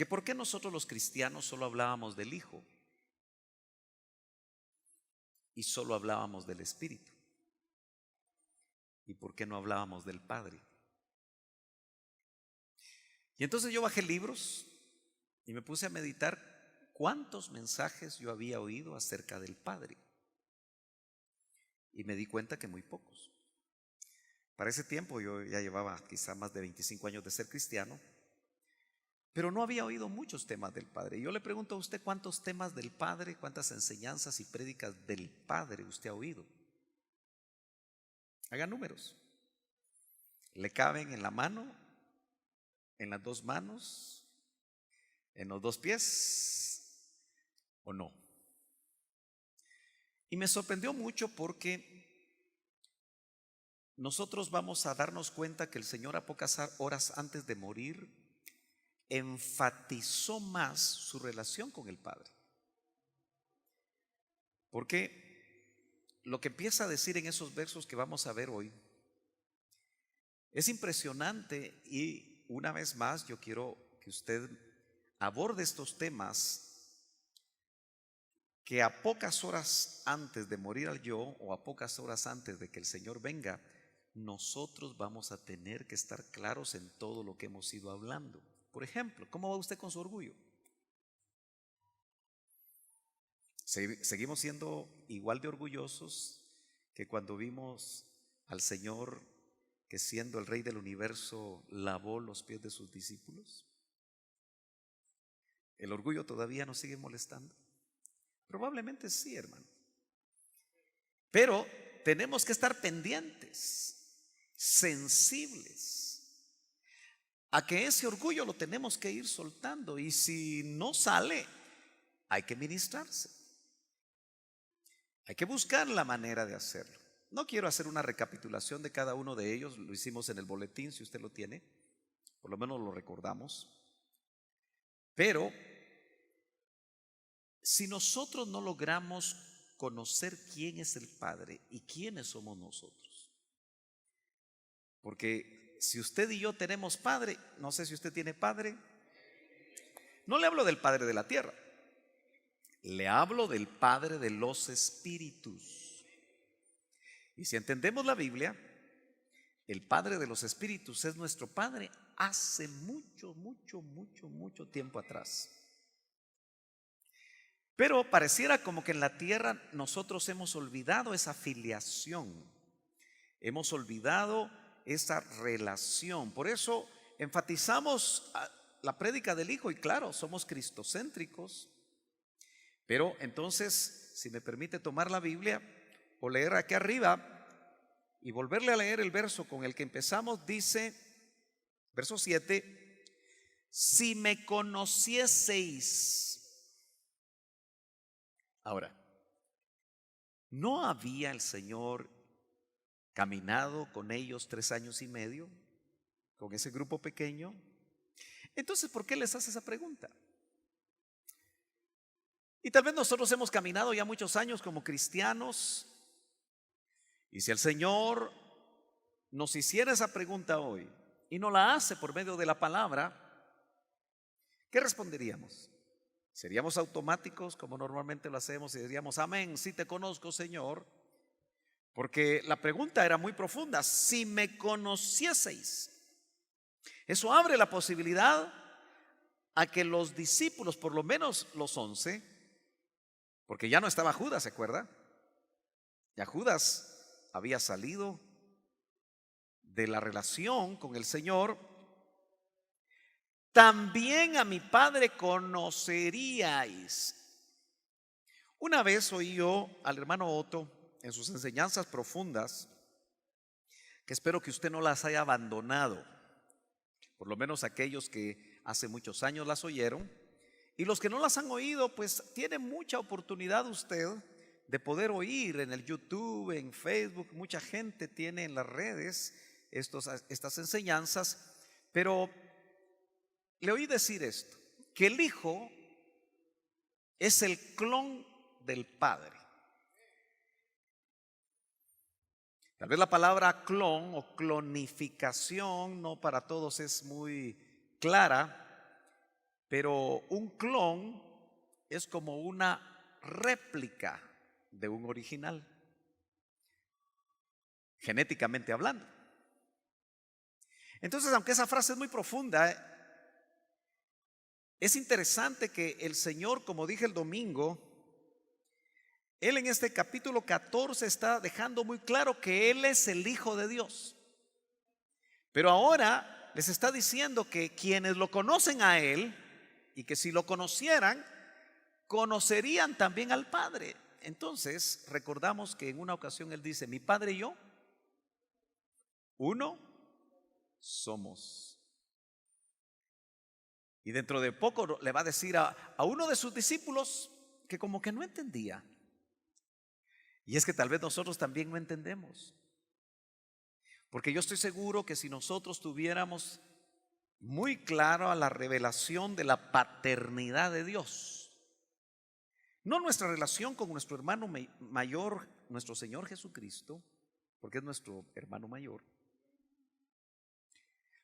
que por qué nosotros los cristianos solo hablábamos del Hijo y solo hablábamos del Espíritu, y por qué no hablábamos del Padre. Y entonces yo bajé libros y me puse a meditar cuántos mensajes yo había oído acerca del Padre, y me di cuenta que muy pocos. Para ese tiempo yo ya llevaba quizá más de 25 años de ser cristiano, pero no había oído muchos temas del Padre. Y yo le pregunto a usted, ¿cuántos temas del Padre, cuántas enseñanzas y prédicas del Padre usted ha oído? Haga números. ¿Le caben en la mano, en las dos manos, en los dos pies o no? Y me sorprendió mucho porque nosotros vamos a darnos cuenta que el Señor, a pocas horas antes de morir, enfatizó más su relación con el Padre. Porque lo que empieza a decir en esos versos que vamos a ver hoy es impresionante, y una vez más yo quiero que usted aborde estos temas que a pocas horas antes de morir al yo, o a pocas horas antes de que el Señor venga, nosotros vamos a tener que estar claros en todo lo que hemos ido hablando. Por ejemplo, ¿cómo va usted con su orgullo? Seguimos siendo igual de orgullosos que cuando vimos al Señor, que siendo el Rey del universo lavó los pies de sus discípulos. ¿El orgullo todavía nos sigue molestando? Probablemente sí, hermano. Pero tenemos que estar pendientes, sensibles a que ese orgullo lo tenemos que ir soltando, y si no sale, hay que ministrarse. Hay que buscar la manera de hacerlo. No quiero hacer una recapitulación de cada uno de ellos, lo hicimos en el boletín, si usted lo tiene, por lo menos lo recordamos. Pero si nosotros no logramos conocer quién es el Padre y quiénes somos nosotros, porque si usted y yo tenemos Padre, no sé si usted tiene Padre, no le hablo del Padre de la tierra, le hablo del Padre de los espíritus. Y si entendemos la Biblia, el Padre de los espíritus es nuestro Padre hace mucho tiempo atrás. Pero pareciera como que en la tierra nosotros hemos olvidado esa filiación, hemos olvidado esa relación. Por eso enfatizamos la prédica del Hijo, y claro, somos cristocéntricos. Pero entonces, si me permite tomar la Biblia o leer aquí arriba y volverle a leer el verso con el que empezamos, dice, verso 7, si me conocieseis. Ahora, ¿no había el Señor caminado con ellos 3 años y medio, con ese grupo pequeño? Entonces, ¿por qué les hace esa pregunta? Y tal vez nosotros hemos caminado ya muchos años como cristianos, y si el Señor nos hiciera esa pregunta hoy y nos la hace por medio de la palabra, ¿qué responderíamos? ¿Seríamos automáticos como normalmente lo hacemos y diríamos amén, sí te conozco, Señor? Porque la pregunta era muy profunda. Si me conocieseis, eso abre la posibilidad a que los discípulos, por lo menos los 11, porque ya no estaba Judas, ¿se acuerda? Ya Judas había salido de la relación con el Señor. También a mi Padre conoceríais. Una vez oí yo al hermano Otto en sus enseñanzas profundas, que espero que usted no las haya abandonado, por lo menos aquellos que hace muchos años las oyeron, y los que no las han oído, pues tiene mucha oportunidad usted de poder oír en el YouTube, en Facebook. Mucha gente tiene en las redes estas enseñanzas, pero le oí decir esto, que el Hijo es el clon del Padre. Tal vez la palabra clon o clonificación no para todos es muy clara, Pero un clon es como una réplica de un original, genéticamente hablando. Entonces, aunque esa frase es muy profunda, es interesante que el Señor, como dije el domingo, Él en este capítulo 14 está dejando muy claro que Él es el Hijo de Dios. Pero ahora les está diciendo que quienes lo conocen a Él, y que si lo conocieran, conocerían también al Padre. Entonces, recordamos que en una ocasión Él dice: mi Padre y yo, uno somos. Y dentro de poco le va a decir a uno de sus discípulos que como que no entendía. Y es que tal vez nosotros también no entendemos. Porque yo estoy seguro que si nosotros tuviéramos muy claro la revelación de la paternidad de Dios, no nuestra relación con nuestro hermano mayor, nuestro Señor Jesucristo, porque es nuestro hermano mayor,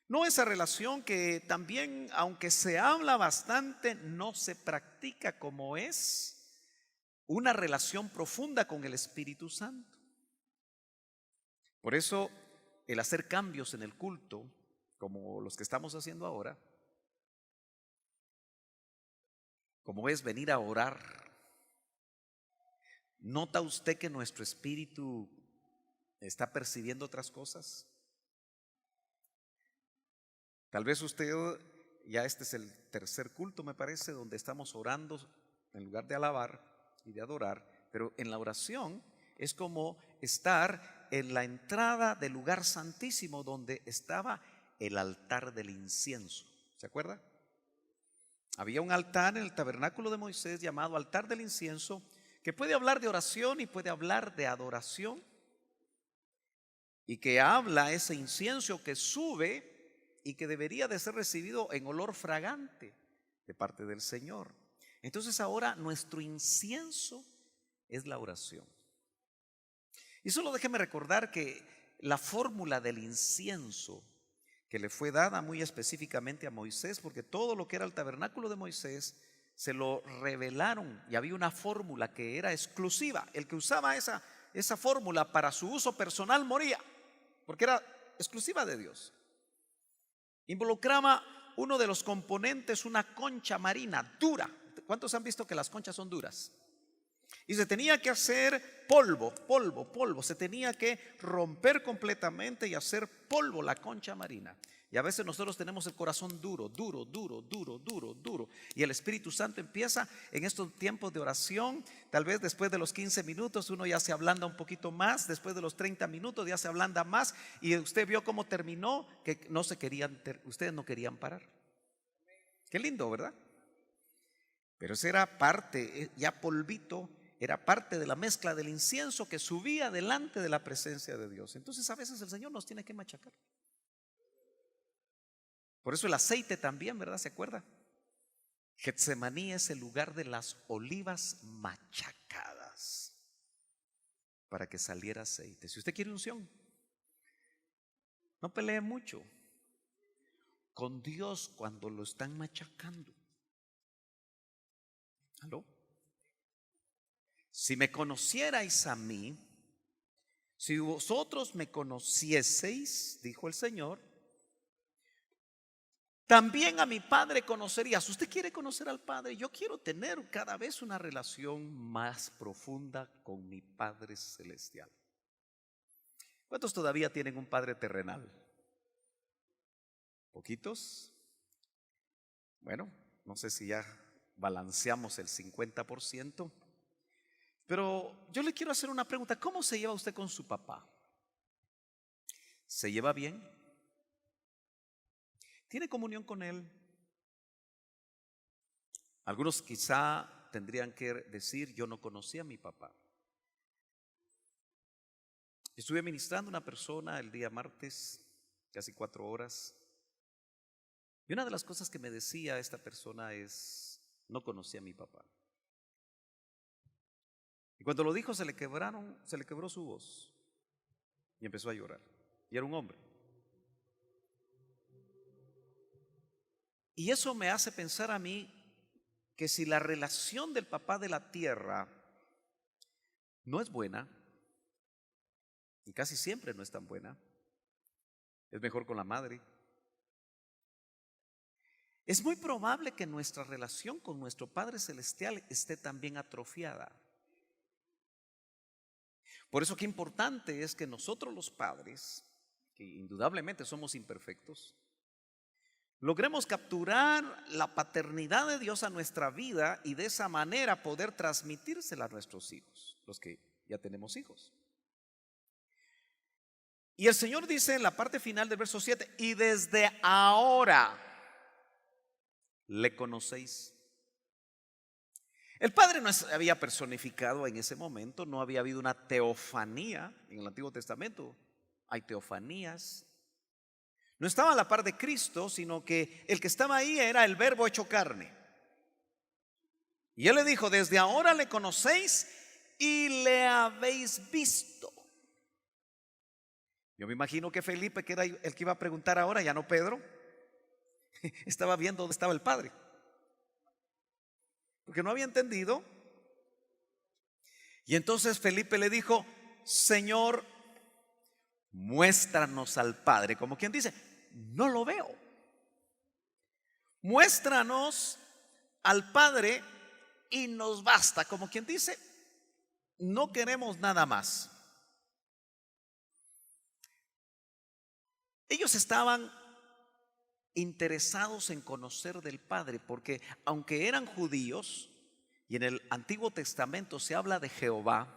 no esa relación que también, aunque se habla bastante, no se practica, como es una relación profunda con el Espíritu Santo. Por eso, el hacer cambios en el culto, como los que estamos haciendo ahora, como es venir a orar, ¿nota usted que nuestro espíritu está percibiendo otras cosas? Tal vez usted, ya este es el tercer culto, me parece, donde estamos orando en lugar de alabar y de adorar, pero en la oración es como estar en la entrada del lugar santísimo donde estaba el altar del incienso. ¿Se acuerda? Había un altar en el tabernáculo de Moisés llamado altar del incienso, que puede hablar de oración y puede hablar de adoración, y que habla ese incienso que sube y que debería de ser recibido en olor fragante de parte del Señor. Entonces ahora nuestro incienso es la oración. Y solo déjeme recordar que la fórmula del incienso que le fue dada muy específicamente a Moisés, porque todo lo que era el tabernáculo de Moisés se lo revelaron, y había una fórmula que era exclusiva. El que usaba esa fórmula para su uso personal moría, porque era exclusiva de Dios. Involucraba uno de los componentes, una concha marina dura. ¿Cuántos han visto que las conchas son duras? Y se tenía que hacer polvo. Se tenía que romper completamente y hacer polvo la concha marina. Y a veces nosotros tenemos el corazón duro. Y el Espíritu Santo empieza en estos tiempos de oración. Tal vez después de los 15 minutos uno ya se ablanda un poquito más. Después de los 30 minutos ya se ablanda más. Y usted vio cómo terminó, que ustedes no querían parar. Qué lindo, ¿verdad? Pero eso era parte, ya polvito, era parte de la mezcla del incienso que subía delante de la presencia de Dios. Entonces a veces el Señor nos tiene que machacar. Por eso el aceite también, ¿verdad? ¿Se acuerda? Getsemaní es el lugar de las olivas machacadas para que saliera aceite. Si usted quiere unción, no pelee mucho con Dios cuando lo están machacando. ¿Aló? Si me conocierais a mí, si vosotros me conocieseis, dijo el Señor, también a mi Padre conocerías. ¿Usted quiere conocer al Padre? Yo quiero tener cada vez una relación más profunda con mi Padre celestial. ¿Cuántos todavía tienen un Padre terrenal? ¿Poquitos? Bueno, no sé si ya balanceamos el 50%. Pero yo le quiero hacer una pregunta. ¿Cómo se lleva usted con su papá? ¿Se lleva bien? ¿Tiene comunión con él? Algunos quizá tendrían que decir: yo no conocía a mi papá. Estuve ministrando a una persona el día martes, casi 4 horas. Y una de las cosas que me decía esta persona es: no conocía a mi papá. Y cuando lo dijo se le quebró su voz y empezó a llorar. Y era un hombre. Y eso me hace pensar a mí que si la relación del papá de la tierra no es buena, y casi siempre no es tan buena, es mejor con la madre, es muy probable que nuestra relación con nuestro Padre Celestial esté también atrofiada. Por eso qué importante es que nosotros los padres, que indudablemente somos imperfectos, logremos capturar la paternidad de Dios a nuestra vida y de esa manera poder transmitírsela a nuestros hijos, los que ya tenemos hijos. Y el Señor dice en la parte final del verso 7, y desde ahora le conocéis. El Padre no había personificado en ese momento, no había habido una teofanía. En el Antiguo Testamento hay teofanías. No estaba a la par de Cristo, sino que el que estaba ahí era el Verbo hecho carne. Y Él le dijo, desde ahora le conocéis y le habéis visto. Yo me imagino que Felipe, que era el que iba a preguntar ahora, ya no Pedro, estaba viendo dónde estaba el Padre, porque no había entendido. Y entonces Felipe le dijo, Señor, muéstranos al Padre. Como quien dice, no lo veo. Muéstranos al Padre y nos basta. Como quien dice, no queremos nada más. Ellos estaban interesados en conocer del Padre, porque aunque eran judíos, y en el Antiguo Testamento se habla de Jehová,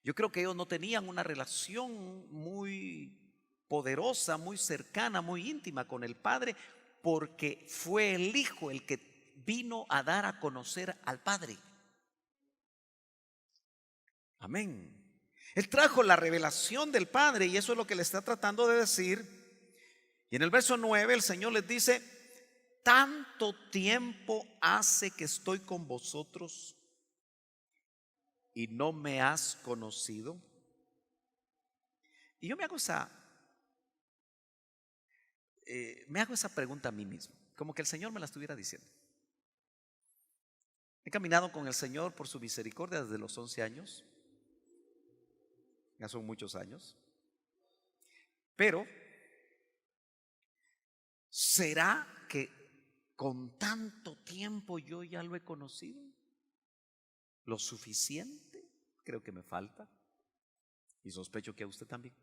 yo creo que ellos no tenían una relación muy poderosa, muy cercana, muy íntima con el Padre, porque fue el Hijo el que vino a dar a conocer al Padre. Amén. Él trajo la revelación del Padre y eso es lo que le está tratando de decir. Y en el verso 9 el Señor les dice, tanto tiempo hace que estoy con vosotros y no me has conocido. Y yo me hago esa pregunta a mí mismo, como que el Señor me la estuviera diciendo. He caminado con el Señor por su misericordia desde los 11 años. Ya son muchos años. Pero ¿será que con tanto tiempo yo ya lo he conocido? ¿Lo suficiente? Creo que me falta. Y sospecho que a usted también.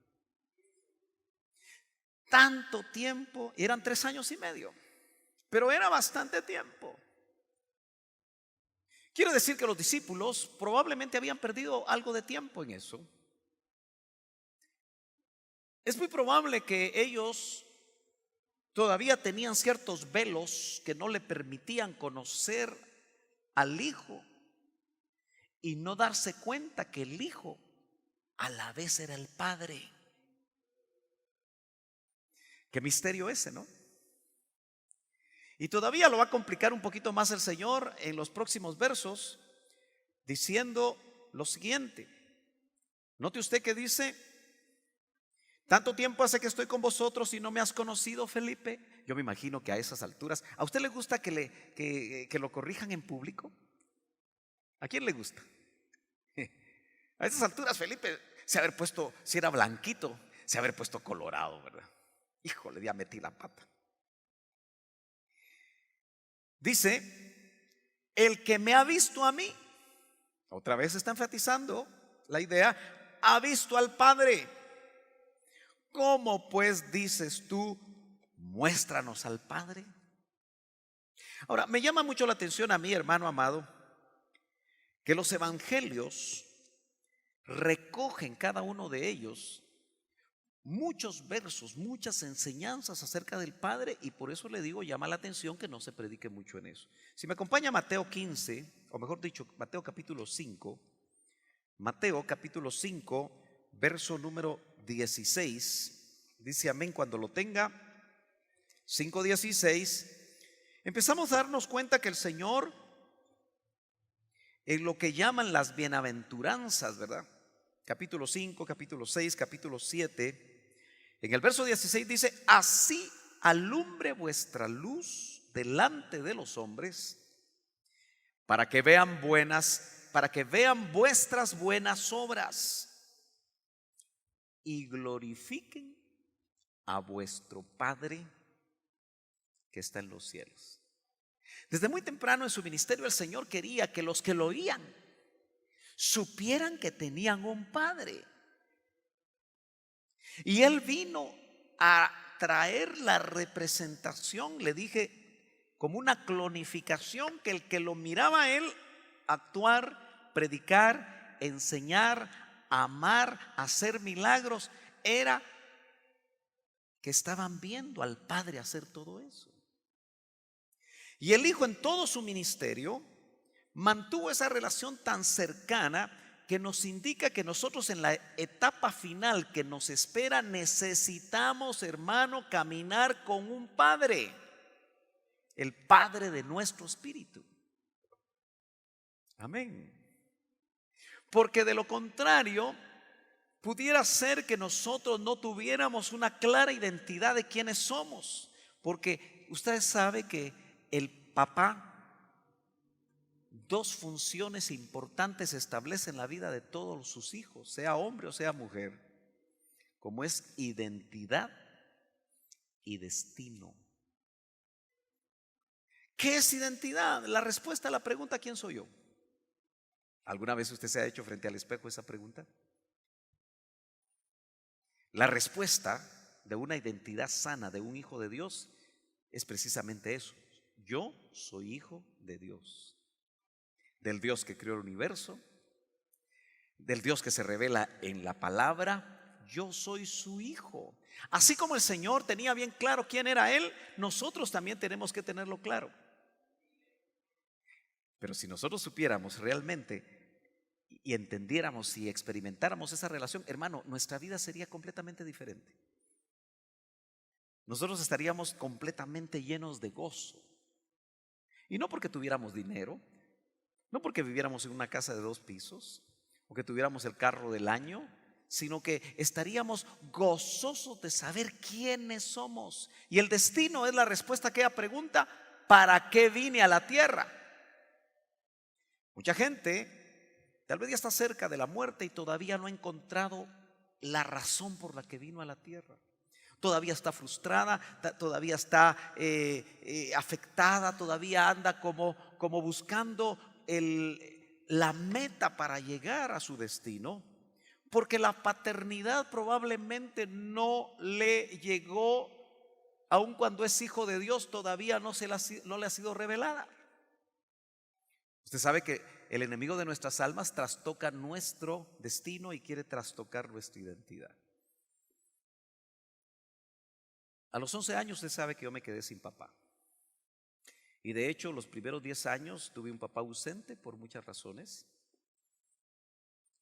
Tanto tiempo, eran 3 años y medio, pero era bastante tiempo. Quiere decir que los discípulos probablemente habían perdido algo de tiempo en eso. Es muy probable que ellos todavía tenían ciertos velos que no le permitían conocer al Hijo y no darse cuenta que el Hijo a la vez era el Padre. Qué misterio ese, ¿no? Y todavía lo va a complicar un poquito más el Señor en los próximos versos, diciendo lo siguiente. Note usted que dice, tanto tiempo hace que estoy con vosotros y no me has conocido, Felipe. Yo me imagino que a esas alturas, ¿a usted le gusta que lo corrijan en público? ¿A quién le gusta? A esas alturas, Felipe se haber puesto, si era blanquito, se haber puesto colorado, ¿verdad? Híjole, ya metí la pata. Dice, el que me ha visto a mí, otra vez está enfatizando la idea, ha visto al Padre. ¿Cómo pues dices tú, muéstranos al Padre? Ahora, me llama mucho la atención a mí, hermano amado, que los evangelios recogen cada uno de ellos muchos versos, muchas enseñanzas acerca del Padre, y por eso le digo, llama la atención que no se predique mucho en eso. Si me acompaña a Mateo 15, o mejor dicho, Mateo capítulo 5, Mateo capítulo 5, verso número 16, dice amén cuando lo tenga. 5:16. Empezamos a darnos cuenta que el Señor, en lo que llaman las bienaventuranzas, ¿verdad? Capítulo 5, capítulo 6, capítulo 7. En el verso 16 dice, así alumbre vuestra luz delante de los hombres, para que vean vuestras buenas obras y glorifiquen a vuestro Padre que está en los cielos. Desde muy temprano en su ministerio el Señor quería que los que lo oían supieran que tenían un Padre. Y Él vino a traer la representación, le dije, como una clonificación, que el que lo miraba a Él actuar, predicar, enseñar, amar, hacer milagros, era que estaban viendo al Padre hacer todo eso. Y el Hijo en todo su ministerio mantuvo esa relación tan cercana que nos indica que nosotros en la etapa final que nos espera necesitamos, hermano, caminar con un Padre, el Padre de nuestro espíritu. Amén. Porque de lo contrario, pudiera ser que nosotros no tuviéramos una clara identidad de quiénes somos. Porque ustedes saben que el papá, dos funciones importantes establece en la vida de todos sus hijos, sea hombre o sea mujer, como es identidad y destino. ¿Qué es identidad? La respuesta a la pregunta ¿quién soy yo? ¿Alguna vez usted se ha hecho frente al espejo esa pregunta? La respuesta de una identidad sana de un hijo de Dios es precisamente eso. Yo soy hijo de Dios, del Dios que creó el universo, del Dios que se revela en la palabra. Yo soy su hijo. Así como el Señor tenía bien claro quién era Él, nosotros también tenemos que tenerlo claro. Pero si nosotros supiéramos realmente y entendiéramos y experimentáramos esa relación, hermano, nuestra vida sería completamente diferente. Nosotros estaríamos completamente llenos de gozo. Y no porque tuviéramos dinero, no porque viviéramos en una casa de 2 pisos o que tuviéramos el carro del año, sino que estaríamos gozosos de saber quiénes somos. Y el destino es la respuesta a aquella pregunta: ¿para qué vine a la tierra? Mucha gente tal vez ya está cerca de la muerte y todavía no ha encontrado la razón por la que vino a la tierra. Todavía está frustrada, todavía está afectada, todavía anda como buscando la meta para llegar a su destino, porque la paternidad probablemente no le llegó, aun cuando es hijo de Dios, todavía no le ha sido revelada. Usted sabe que el enemigo de nuestras almas trastoca nuestro destino y quiere trastocar nuestra identidad. A los 11 años usted sabe que yo me quedé sin papá. Y de hecho los primeros 10 años tuve un papá ausente por muchas razones.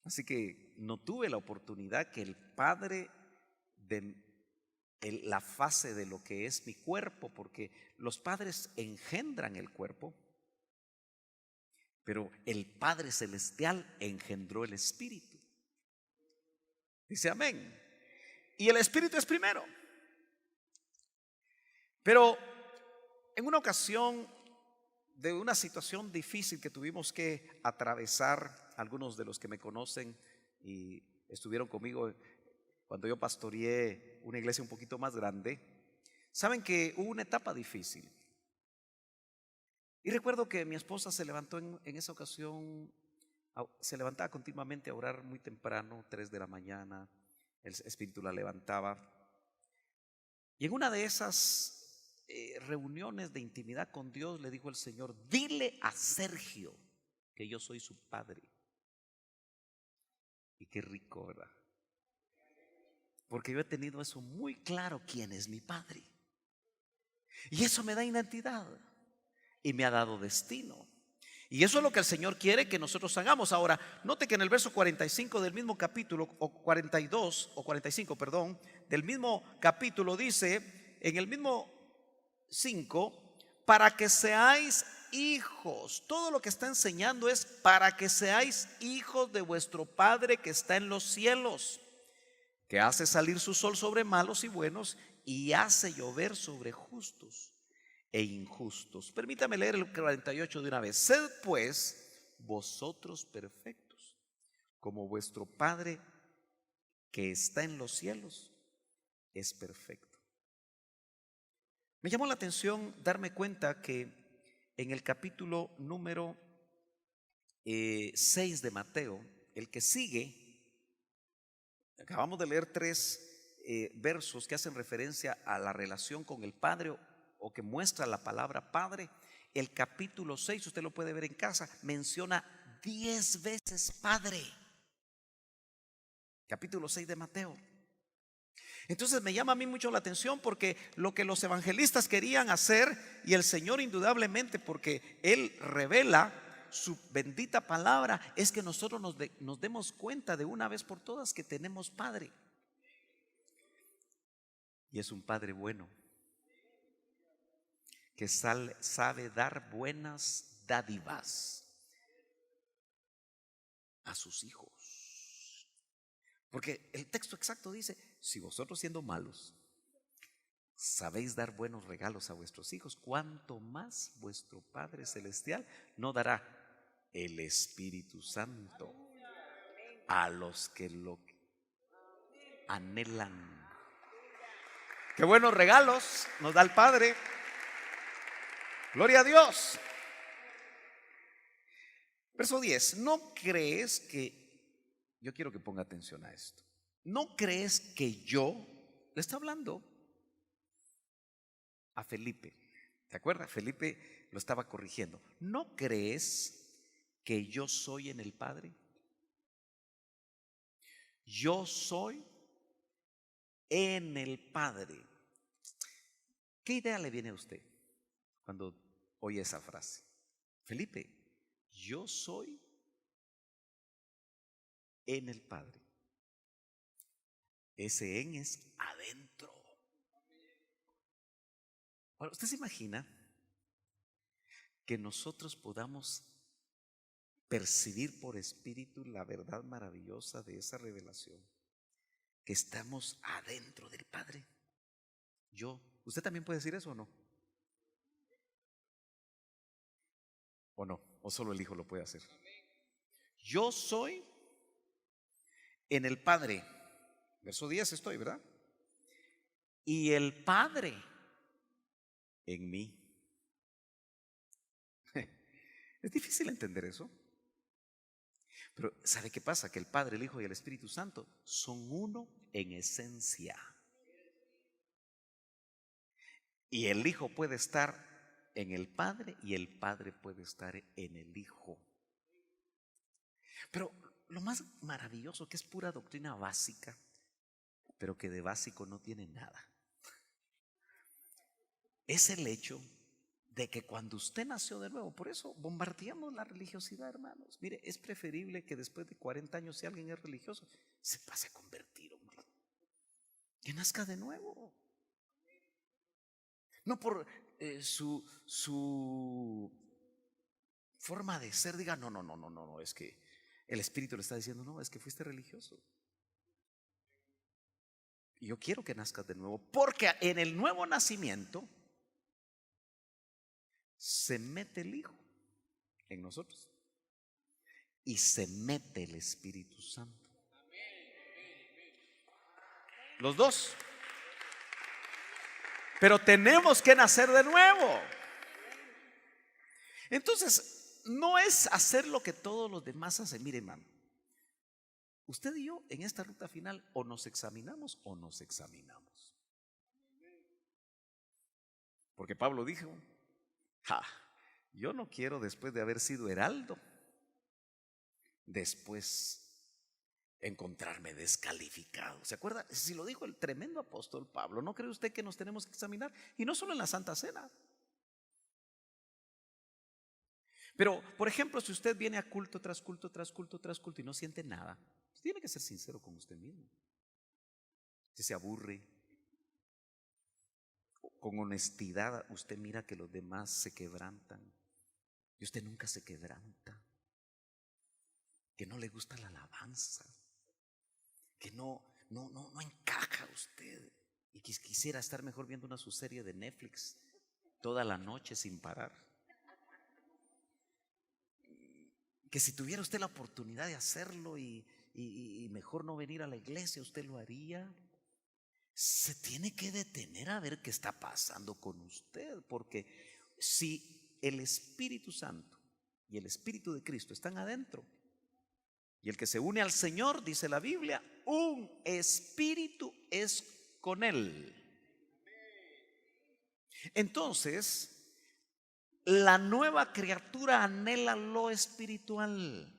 Así que no tuve la oportunidad que el padre de la fase de lo que es mi cuerpo, porque los padres engendran el cuerpo, pero el Padre Celestial engendró el Espíritu. Dice amén. Y el Espíritu es primero. Pero en una ocasión de una situación difícil que tuvimos que atravesar, algunos de los que me conocen y estuvieron conmigo cuando yo pastoreé una iglesia un poquito más grande, saben que hubo una etapa difícil. Y recuerdo que mi esposa se levantó en esa ocasión, se levantaba continuamente a orar muy temprano, 3 de la mañana, el Espíritu la levantaba. Y en una de esas reuniones de intimidad con Dios le dijo el Señor: dile a Sergio que yo soy su padre. Y qué rico, ¿verdad? Porque yo he tenido eso muy claro, quién es mi padre. Y eso me da identidad y me ha dado destino. Y eso es lo que el Señor quiere que nosotros hagamos. Ahora, note que en el verso 45 del mismo capítulo, o 42, o 45, perdón, del mismo capítulo dice, en el mismo 5, para que seáis hijos. Todo lo que está enseñando es para que seáis hijos de vuestro Padre que está en los cielos, que hace salir su sol sobre malos y buenos y hace llover sobre justos e injustos. Permítame leer el 48 de una vez. Sed pues vosotros perfectos, como vuestro Padre que está en los cielos es perfecto. Me llamó la atención darme cuenta que en el capítulo número 6 de Mateo, el que sigue, acabamos de leer tres versos que hacen referencia a la relación con el Padre o que muestra la palabra Padre. El capítulo 6, usted lo puede ver en casa, menciona 10 veces Padre. Capítulo 6 de Mateo. Entonces me llama a mí mucho la atención porque lo que los evangelistas querían hacer, y el Señor indudablemente, porque Él revela su bendita palabra, es que nosotros nos demos cuenta de una vez por todas que tenemos Padre. Y es un Padre bueno, que sabe dar buenas dádivas a sus hijos. Porque el texto exacto dice, si vosotros siendo malos sabéis dar buenos regalos a vuestros hijos, cuánto más vuestro Padre Celestial no dará el Espíritu Santo a los que lo anhelan. Qué buenos regalos nos da el Padre. Gloria a Dios. Verso 10. ¿No crees que, yo quiero que ponga atención a esto, no crees que yo, le está hablando a Felipe, ¿te acuerdas? Felipe lo estaba corrigiendo. ¿No crees que yo soy en el Padre? Yo soy en el Padre. ¿Qué idea le viene a usted cuando oye esa frase? Felipe, yo soy en el Padre. Ese en es adentro. Ahora, ¿usted se imagina que nosotros podamos percibir por espíritu la verdad maravillosa de esa revelación? Que estamos adentro del Padre. ¿Usted también puede decir eso o no? ¿O no? ¿O solo el Hijo lo puede hacer? Yo soy en el Padre. Verso 10 estoy, ¿verdad? Y el Padre en mí. Es difícil entender eso. Pero ¿sabe qué pasa? Que el Padre, el Hijo y el Espíritu Santo son uno en esencia. Y el Hijo puede estar en el Padre y el Padre puede estar en el Hijo. Pero lo más maravilloso, que es pura doctrina básica, pero que de básico no tiene nada, es el hecho de que cuando usted nació de nuevo, por eso bombardeamos la religiosidad, hermanos. Mire, es preferible que después de 40 años, si alguien es religioso, se pase a convertir, hombre. Que nazca de nuevo. No por su forma de ser diga, no, es que el Espíritu le está diciendo, no, es que fuiste religioso. Y yo quiero que nazcas de nuevo, porque en el nuevo nacimiento se mete el Hijo en nosotros y se mete el Espíritu Santo. Los dos. Pero tenemos que nacer de nuevo. Entonces, no es hacer lo que todos los demás hacen. Mire, hermano, usted y yo en esta ruta final o nos examinamos o nos examinamos. Porque Pablo dijo, yo no quiero, después de haber sido heraldo, después encontrarme descalificado. ¿Se acuerda? Si lo dijo el tremendo apóstol Pablo. ¿No cree usted que nos tenemos que examinar? Y no solo en la Santa Cena. Pero, por ejemplo, si usted viene a culto tras culto, tras culto, tras culto y no siente nada, pues tiene que ser sincero con usted mismo. Si se aburre, con honestidad usted mira que los demás se quebrantan y usted nunca se quebranta, que no le gusta la alabanza, que no encaja usted. Y Y quisiera estar mejor viendo una su serie de Netflix toda la noche sin parar. Que si tuviera usted la oportunidad de hacerlo y mejor no venir a la iglesia, ¿usted lo haría? Se tiene que detener a ver qué está pasando con usted, porque si el Espíritu Santo y el Espíritu de Cristo están adentro, y el que se une al Señor, dice la Biblia, un espíritu es con él. Entonces, la nueva criatura anhela lo espiritual,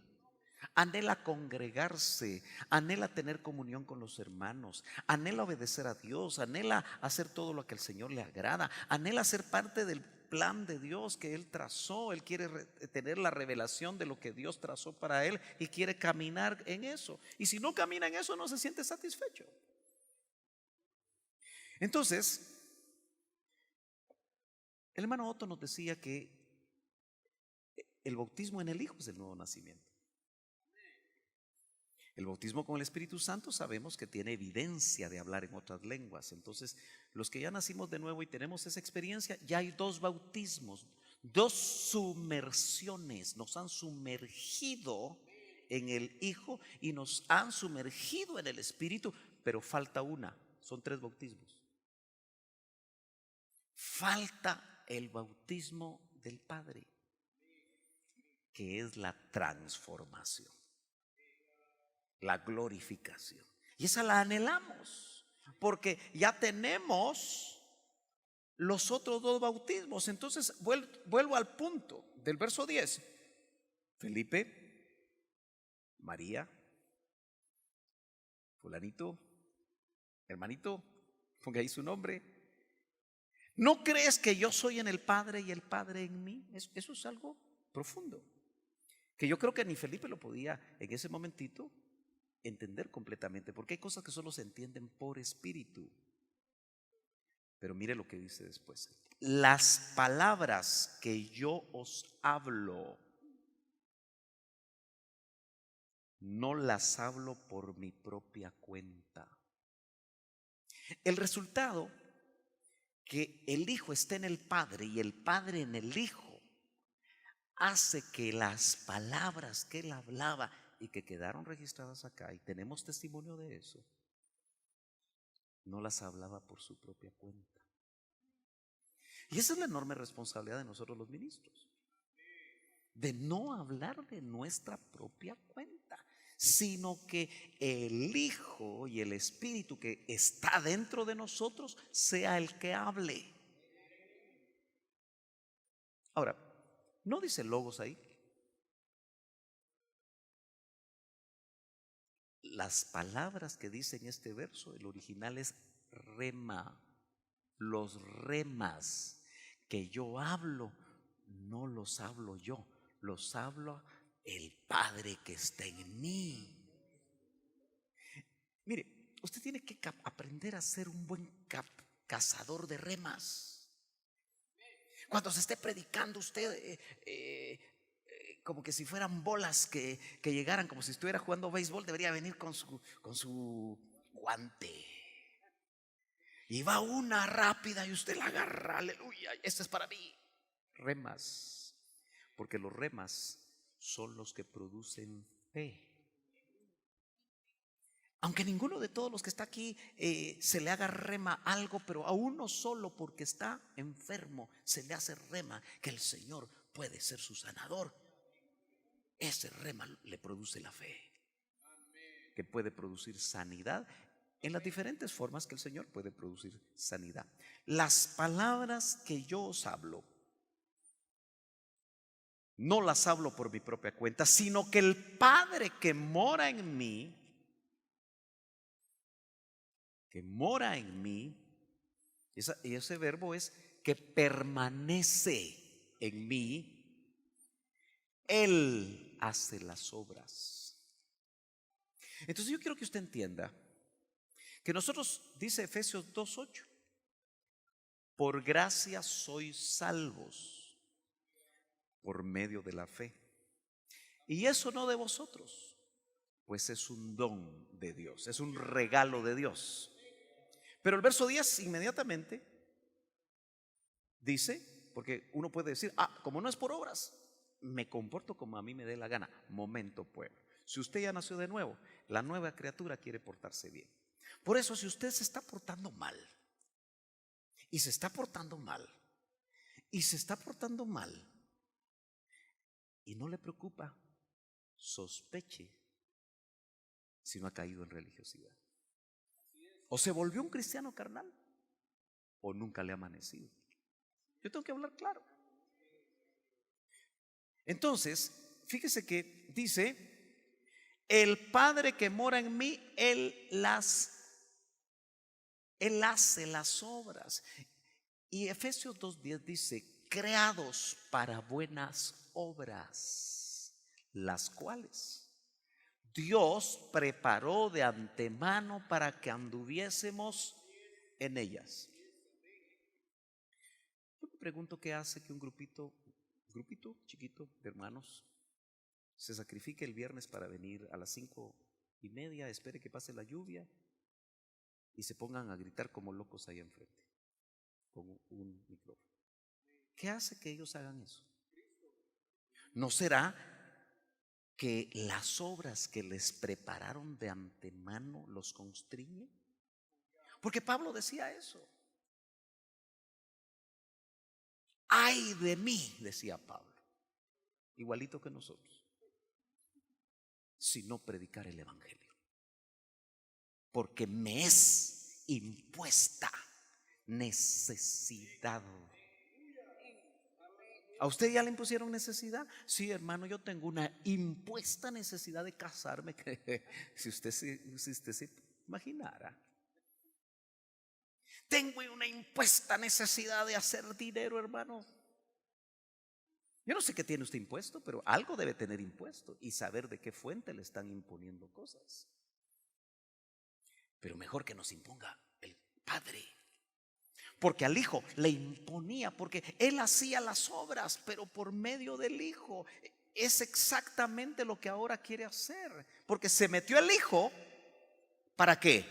anhela congregarse, anhela tener comunión con los hermanos, anhela obedecer a Dios, anhela hacer todo lo que al Señor le agrada, anhela ser parte del plan de Dios que Él trazó. Él quiere tener la revelación de lo que Dios trazó para Él y quiere caminar en eso. Y si no camina en eso, no se siente satisfecho. Entonces, el hermano Otto nos decía que el bautismo en el Hijo es el nuevo nacimiento. El bautismo con el Espíritu Santo sabemos que tiene evidencia de hablar en otras lenguas. Entonces, los que ya nacimos de nuevo y tenemos esa experiencia, ya hay dos bautismos, dos sumersiones. Nos han sumergido en el Hijo y nos han sumergido en el Espíritu, pero falta una. Son tres bautismos. Falta el bautismo del Padre, que es la transformación, la glorificación. Y esa la anhelamos, porque ya tenemos los otros dos bautismos. Entonces vuelvo al punto del verso 10. Felipe, María, fulanito, hermanito, ponga ahí su nombre. ¿No crees que yo soy en el Padre y el Padre en mí? Eso es algo profundo, que yo creo que ni Felipe lo podía en ese momentito entender completamente, porque hay cosas que solo se entienden por espíritu. Pero mire lo que dice después: las palabras que yo os hablo, no las hablo por mi propia cuenta. El resultado, que el Hijo esté en el Padre y el Padre en el Hijo, hace que las palabras que Él hablaba y que quedaron registradas acá, y tenemos testimonio de eso, no las hablaba por su propia cuenta. Y esa es la enorme responsabilidad de nosotros los ministros, de no hablar de nuestra propia cuenta, sino que el Hijo y el Espíritu que está dentro de nosotros sea el que hable. Ahora, ¿no dice logos ahí? Las palabras que dice en este verso, el original es rema. Los remas que yo hablo, no los hablo yo, los hablo el Padre que está en mí. Mire, usted tiene que aprender a ser un buen cazador de remas. Cuando se esté predicando usted, como que si fueran bolas que llegaran, como si estuviera jugando béisbol, debería venir con su guante. Y va una rápida y usted la agarra, aleluya, esta es para mí. Remas, porque los remas son los que producen fe. Aunque ninguno de todos los que está aquí se le haga rema algo, pero a uno solo, porque está enfermo, se le hace rema que el Señor puede ser su sanador. Ese rema le produce la fe, que puede producir sanidad en las diferentes formas que el Señor puede producir sanidad. Las palabras que yo os hablo, no las hablo por mi propia cuenta, sino que el Padre que mora en mí, y ese verbo es que permanece en mí, Él hace las obras. Entonces yo quiero que usted entienda que nosotros, dice Efesios 2:8, por gracia sois salvos por medio de la fe. Y eso no de vosotros, pues es un don de Dios, es un regalo de Dios. Pero el verso 10 inmediatamente dice, porque uno puede decir, como no es por obras, me comporto como a mí me dé la gana. Momento, pueblo. Si usted ya nació de nuevo, la nueva criatura quiere portarse bien. Por eso, si usted se está portando mal, y se está portando mal, y se está portando mal, y no le preocupa, sospeche si no ha caído en religiosidad. O se volvió un cristiano carnal, o nunca le ha amanecido. Yo tengo que hablar claro. Entonces, fíjese que dice, el Padre que mora en mí, Él hace las obras. Y Efesios 2:10 dice, creados para buenas obras, las cuales Dios preparó de antemano para que anduviésemos en ellas. Yo me pregunto qué hace que un grupito chiquito de hermanos se sacrifique el viernes para venir a las 5:30, espere que pase la lluvia y se pongan a gritar como locos ahí enfrente con un micrófono. ¿Qué hace que ellos hagan eso? ¿No será que las obras que les prepararon de antemano los constriñen? Porque Pablo decía eso. Ay de mí, decía Pablo, igualito que nosotros, si no predicar el evangelio, porque me es impuesta necesidad. ¿A usted ya le impusieron necesidad? Sí, hermano, yo tengo una impuesta necesidad de casarme. Si usted se imaginara. Tengo una impuesta necesidad de hacer dinero, hermano. Yo no sé qué tiene usted impuesto, pero algo debe tener impuesto y saber de qué fuente le están imponiendo cosas. Pero mejor que nos imponga el Padre. Porque al Hijo le imponía, porque Él hacía las obras, pero por medio del Hijo. Es exactamente lo que ahora quiere hacer. Porque se metió el Hijo, ¿para qué?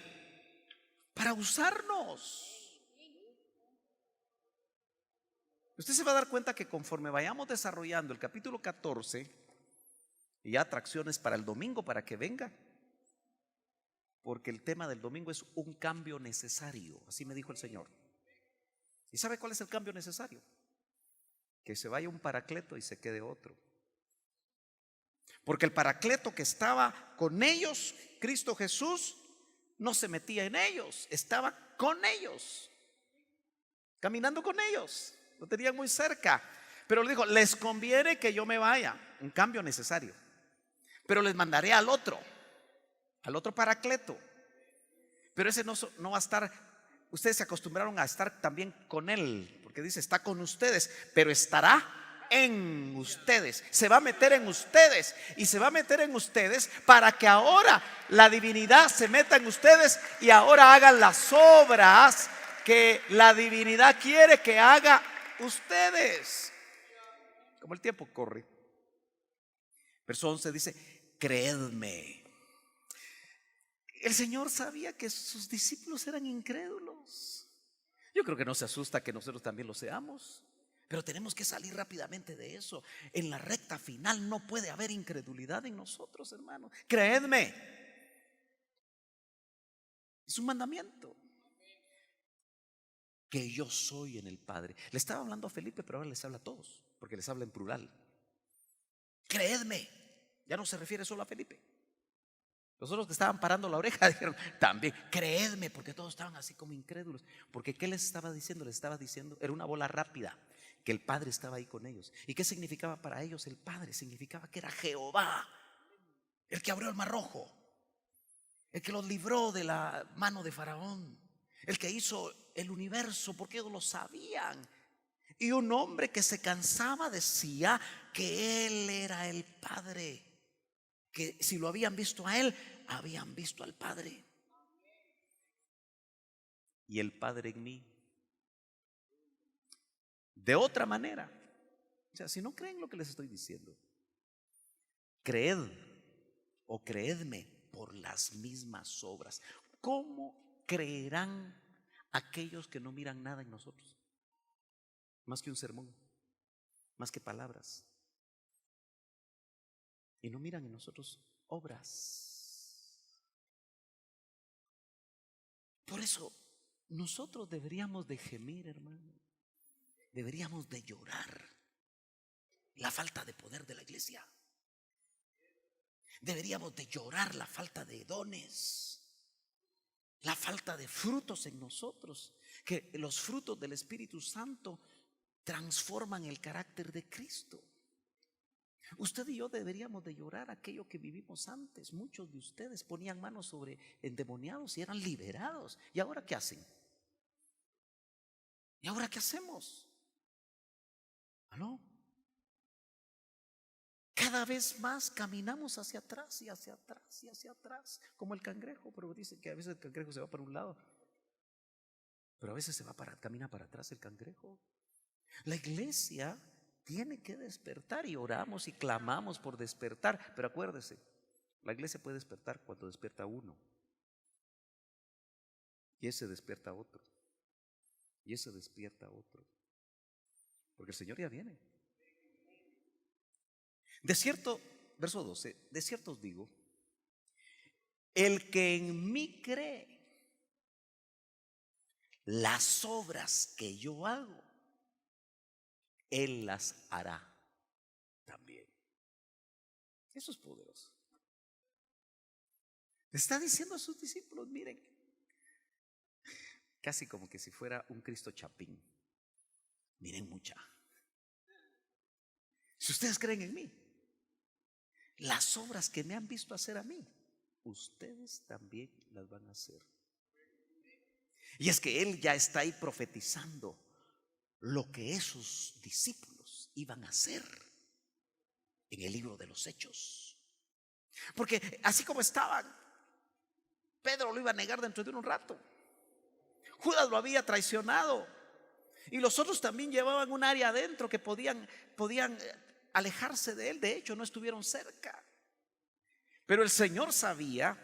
Para usarnos. Usted se va a dar cuenta que conforme vayamos desarrollando el capítulo 14, y ya atracciones para el domingo para que venga, porque el tema del domingo es un cambio necesario, así me dijo el Señor. ¿Y sabe cuál es el cambio necesario? Que se vaya un paracleto y se quede otro. Porque el paracleto que estaba con ellos, Cristo Jesús, no se metía en ellos, estaba con ellos, caminando con ellos, lo tenían muy cerca. Pero le dijo, les conviene que yo me vaya, un cambio necesario, pero les mandaré al otro paracleto. Pero ese no va a estar. Ustedes se acostumbraron a estar también con Él, porque dice, está con ustedes, pero estará en ustedes, se va a meter en ustedes, y se va a meter en ustedes para que ahora la divinidad se meta en ustedes y ahora hagan las obras que la divinidad quiere que haga ustedes. Como el tiempo corre, verso 11 dice, creedme. El Señor sabía que sus discípulos eran incrédulos. Yo creo que no se asusta que nosotros también lo seamos, pero tenemos que salir rápidamente de eso. En la recta final no puede haber incredulidad en nosotros, hermanos. Creedme, es un mandamiento. Que yo soy en el Padre. Le estaba hablando a Felipe, pero ahora les habla a todos, porque les habla en plural. Creedme, ya no se refiere solo a Felipe. Los otros que estaban parando la oreja dijeron también, creedme, porque todos estaban así como incrédulos. Porque ¿qué les estaba diciendo? Les estaba diciendo, era una bola rápida, que el Padre estaba ahí con ellos. ¿Y qué significaba para ellos el Padre? Significaba que era Jehová, el que abrió el mar rojo, el que los libró de la mano de Faraón, el que hizo el universo, porque ellos lo sabían. Y un hombre que se cansaba decía que Él era el Padre, que si lo habían visto a Él, habían visto al Padre. Y el Padre en mí. De otra manera, o sea, si no creen lo que les estoy diciendo, creed o creedme por las mismas obras. ¿Cómo creerán aquellos que no miran nada en nosotros, más que un sermón, más que palabras, y no miran en nosotros obras. Por eso nosotros deberíamos de gemir, hermano, deberíamos de llorar la falta de poder de la iglesia. Deberíamos de llorar la falta de dones, la falta de frutos en nosotros, que los frutos del Espíritu Santo transforman el carácter de Cristo. Usted y yo deberíamos de llorar aquello que vivimos antes. Muchos de ustedes ponían manos sobre endemoniados y eran liberados. ¿Y ahora qué hacen? ¿Y ahora qué hacemos? ¿Aló? Cada vez más caminamos hacia atrás y hacia atrás y hacia atrás, como el cangrejo. Pero dicen que a veces el cangrejo se va para un lado, pero a veces camina para atrás el cangrejo. La iglesia tiene que despertar y oramos y clamamos por despertar. Pero acuérdese, la iglesia puede despertar cuando despierta uno, y ese despierta otro, y ese despierta otro, porque el Señor ya viene. De cierto, verso 12, de cierto os digo, el que en mí cree, las obras que yo hago, él las hará también. Eso es poderoso. Está diciendo a sus discípulos, miren, casi como que si fuera un Cristo chapín. Miren mucha. Si ustedes creen en mí, las obras que me han visto hacer a mí, ustedes también las van a hacer. Y es que él ya está ahí profetizando lo que esos discípulos iban a hacer en el libro de los Hechos. Porque así como estaban, Pedro lo iba a negar dentro de un rato. Judas lo había traicionado. Y los otros también llevaban un área adentro que podían alejarse de él. De hecho, no estuvieron cerca. Pero el Señor sabía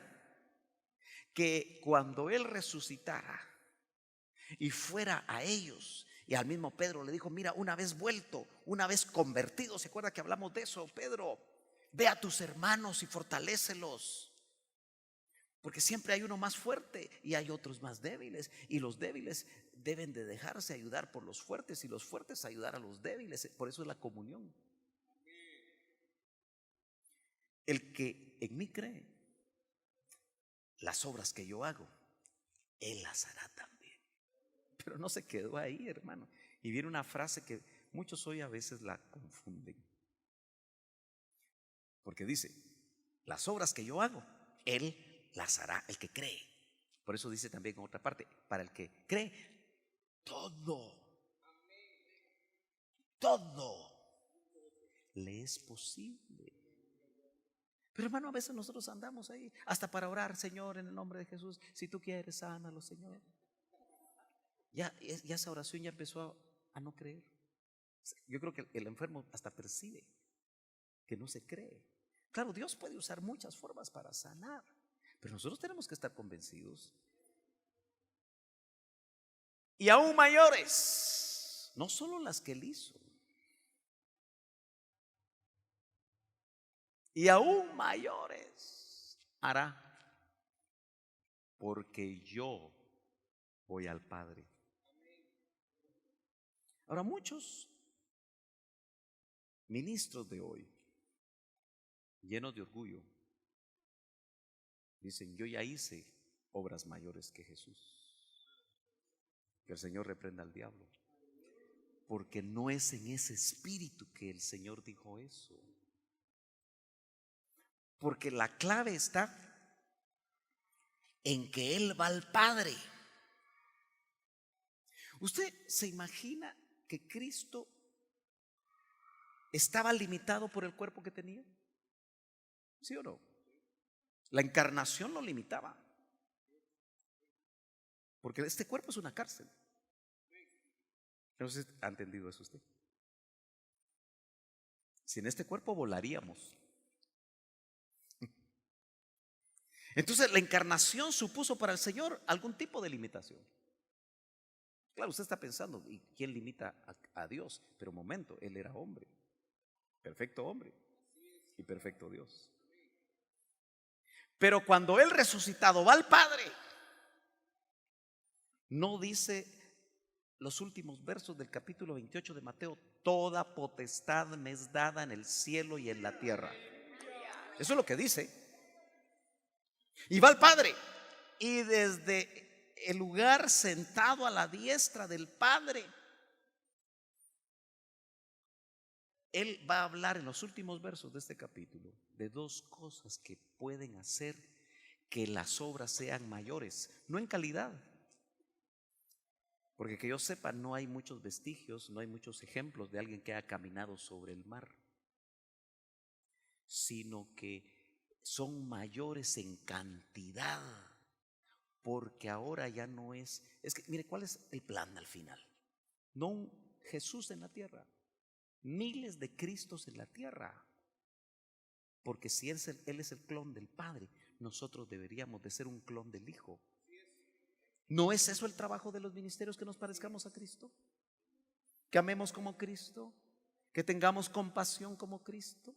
que cuando él resucitara y fuera a ellos, y al mismo Pedro le dijo, mira, una vez vuelto, una vez convertido, ¿se acuerda que hablamos de eso? Pedro, ve a tus hermanos y fortalécelos, porque siempre hay uno más fuerte y hay otros más débiles, y los débiles deben de dejarse ayudar por los fuertes, y los fuertes ayudar a los débiles. Por eso es la comunión. El que en mí cree, las obras que yo hago, él las hará también. Pero no se quedó ahí, hermano. Y viene una frase que muchos hoy a veces la confunden, porque dice, las obras que yo hago, él las hará, el que cree. Por eso dice también en otra parte, para el que cree, todo le es posible. Pero hermano, a veces nosotros andamos ahí hasta para orar, Señor, en el nombre de Jesús, si tú quieres, sánalo, Señor. Ya esa oración ya empezó a no creer. Yo creo que el enfermo hasta percibe que no se cree. Claro, Dios puede usar muchas formas para sanar, pero nosotros tenemos que estar convencidos. Y aún mayores, no solo las que él hizo, y aún mayores hará, porque yo voy al Padre. Ahora, muchos ministros de hoy, llenos de orgullo, dicen, yo ya hice obras mayores que Jesús. Que el Señor reprenda al diablo, porque no es en ese espíritu que el Señor dijo eso. Porque la clave está en que Él va al Padre. ¿Usted se imagina que Cristo estaba limitado por el cuerpo que tenía? ¿Sí o no? La encarnación lo limitaba, porque este cuerpo es una cárcel. No sé si ha entendido eso usted. Si en este cuerpo volaríamos. Entonces la encarnación supuso para el Señor algún tipo de limitación. Claro, usted está pensando, ¿y quién limita a Dios? Pero momento, Él era hombre, perfecto hombre y perfecto Dios. Pero cuando Él resucitado va al Padre, no dice los últimos versos del capítulo 28 de Mateo: toda potestad me es dada en el cielo y en la tierra. Eso es lo que dice. Y va al Padre, y desde el lugar sentado a la diestra del Padre, Él va a hablar en los últimos versos de este capítulo de dos cosas que pueden hacer que las obras sean mayores, no en calidad, porque que yo sepa no hay muchos vestigios, no hay muchos ejemplos de alguien que haya caminado sobre el mar, sino que son mayores en cantidad, porque ahora ya no es que mire, ¿cuál es el plan al final? No un Jesús en la tierra, miles de Cristos en la tierra, porque si Él es el clon del Padre, nosotros deberíamos de ser un clon del Hijo. ¿No es eso el trabajo de los ministerios, que nos parezcamos a Cristo? Que amemos como Cristo, que tengamos compasión como Cristo.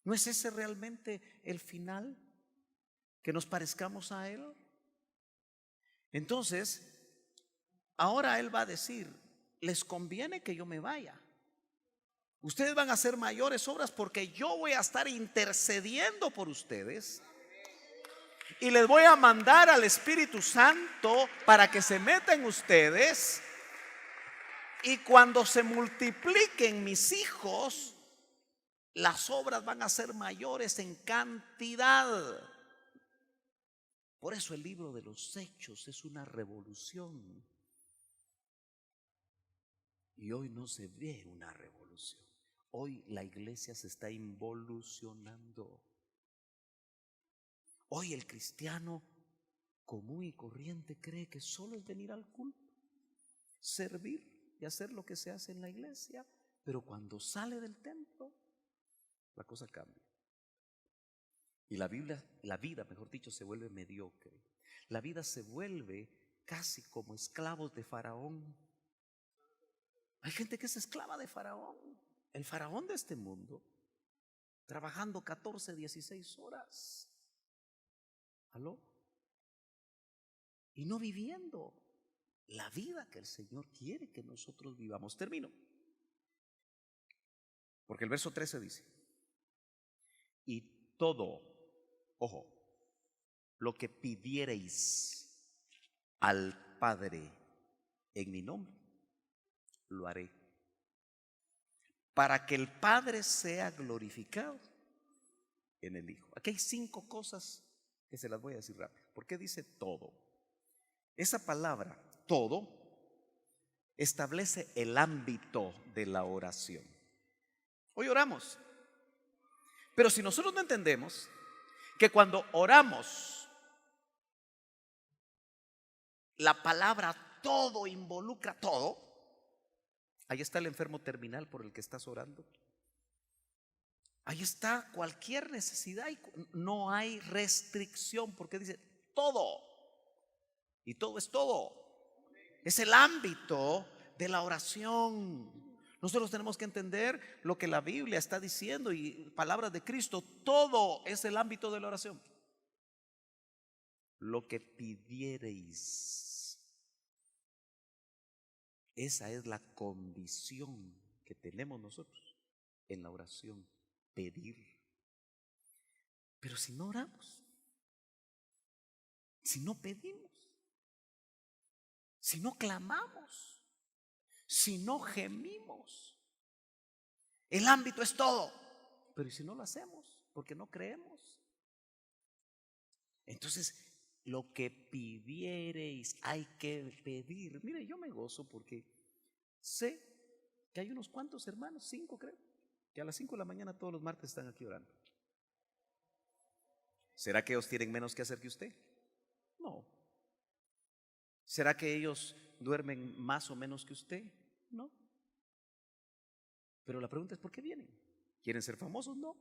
¿No es ese realmente el final? Que nos parezcamos a Él. Entonces, ahora Él va a decir: les conviene que yo me vaya. Ustedes van a hacer mayores obras porque yo voy a estar intercediendo por ustedes. Y les voy a mandar al Espíritu Santo para que se meta en ustedes. Y cuando se multipliquen mis hijos, las obras van a ser mayores en cantidad. Por eso el libro de los Hechos es una revolución. Y hoy no se ve una revolución. Hoy la iglesia se está involucionando. Hoy el cristiano común y corriente cree que solo es venir al culto, servir y hacer lo que se hace en la iglesia. Pero cuando sale del templo, la cosa cambia. Y la vida, mejor dicho, se vuelve mediocre. La vida se vuelve casi como esclavos de Faraón. Hay gente que es esclava de Faraón. El faraón de este mundo, trabajando 14, 16 horas. ¿Aló? Y no viviendo la vida que el Señor quiere que nosotros vivamos. Termino. Porque el verso 13 dice: y todo, ojo, lo que pidiereis al Padre en mi nombre, lo haré, para que el Padre sea glorificado en el Hijo. Aquí hay 5 cosas que se las voy a decir rápido. ¿Por qué dice todo? Esa palabra, todo, establece el ámbito de la oración. Hoy oramos, pero si nosotros no entendemos que cuando oramos, la palabra todo involucra todo, ahí está el enfermo terminal por el que estás orando. Ahí está cualquier necesidad y no hay restricción, porque dice todo. Y todo es todo. Es el ámbito de la oración. Nosotros tenemos que entender lo que la Biblia está diciendo y palabras de Cristo. Todo es el ámbito de la oración. Lo que pidiereis. Esa es la condición que tenemos nosotros en la oración. Pedir. Pero si no oramos, si no pedimos, si no clamamos, si no gemimos, el ámbito es todo. Pero ¿y si no lo hacemos? Porque no creemos. Entonces, lo que pidiereis, hay que pedir. Mire, yo me gozo porque sé que hay unos cuantos hermanos, 5 creo, que a las 5 de la mañana todos los martes están aquí orando. ¿Será que ellos tienen menos que hacer que usted? No. ¿Será que ellos duermen más o menos que usted? No. Pero la pregunta es: ¿por qué vienen? ¿Quieren ser famosos? No.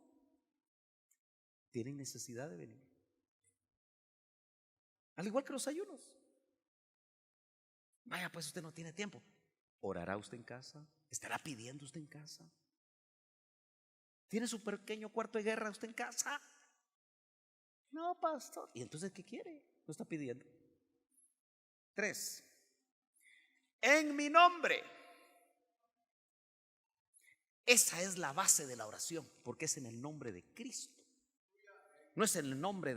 Tienen necesidad de venir. Al igual que los ayunos. Vaya, pues usted no tiene tiempo. ¿Orará usted en casa? ¿Estará pidiendo usted en casa? ¿Tiene su pequeño cuarto de guerra usted en casa? No, pastor. ¿Y entonces qué quiere? No está pidiendo. 3. En mi nombre. Esa es la base de la oración, porque es en el nombre de Cristo. No es en el nombre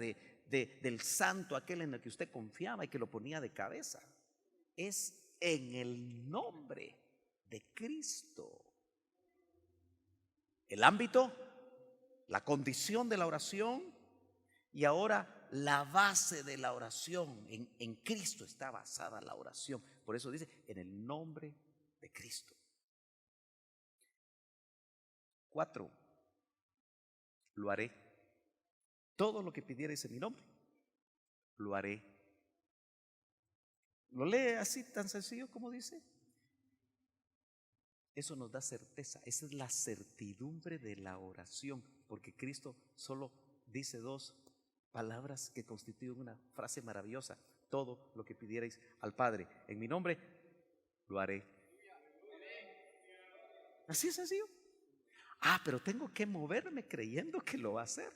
del santo, aquel en el que usted confiaba y que lo ponía de cabeza. Es en el nombre de Cristo. El ámbito, la condición de la oración y ahora la base de la oración. En Cristo está basada la oración. Por eso dice, en el nombre de Cristo. 4. Lo haré. Todo lo que pidierais en mi nombre, lo haré. ¿Lo lee así tan sencillo como dice? Eso nos da certeza. Esa es la certidumbre de la oración, porque Cristo solo dice 2 palabras que constituyen una frase maravillosa. Todo lo que pidierais al Padre en mi nombre, lo haré. Así es sencillo. Pero tengo que moverme creyendo que lo va a hacer.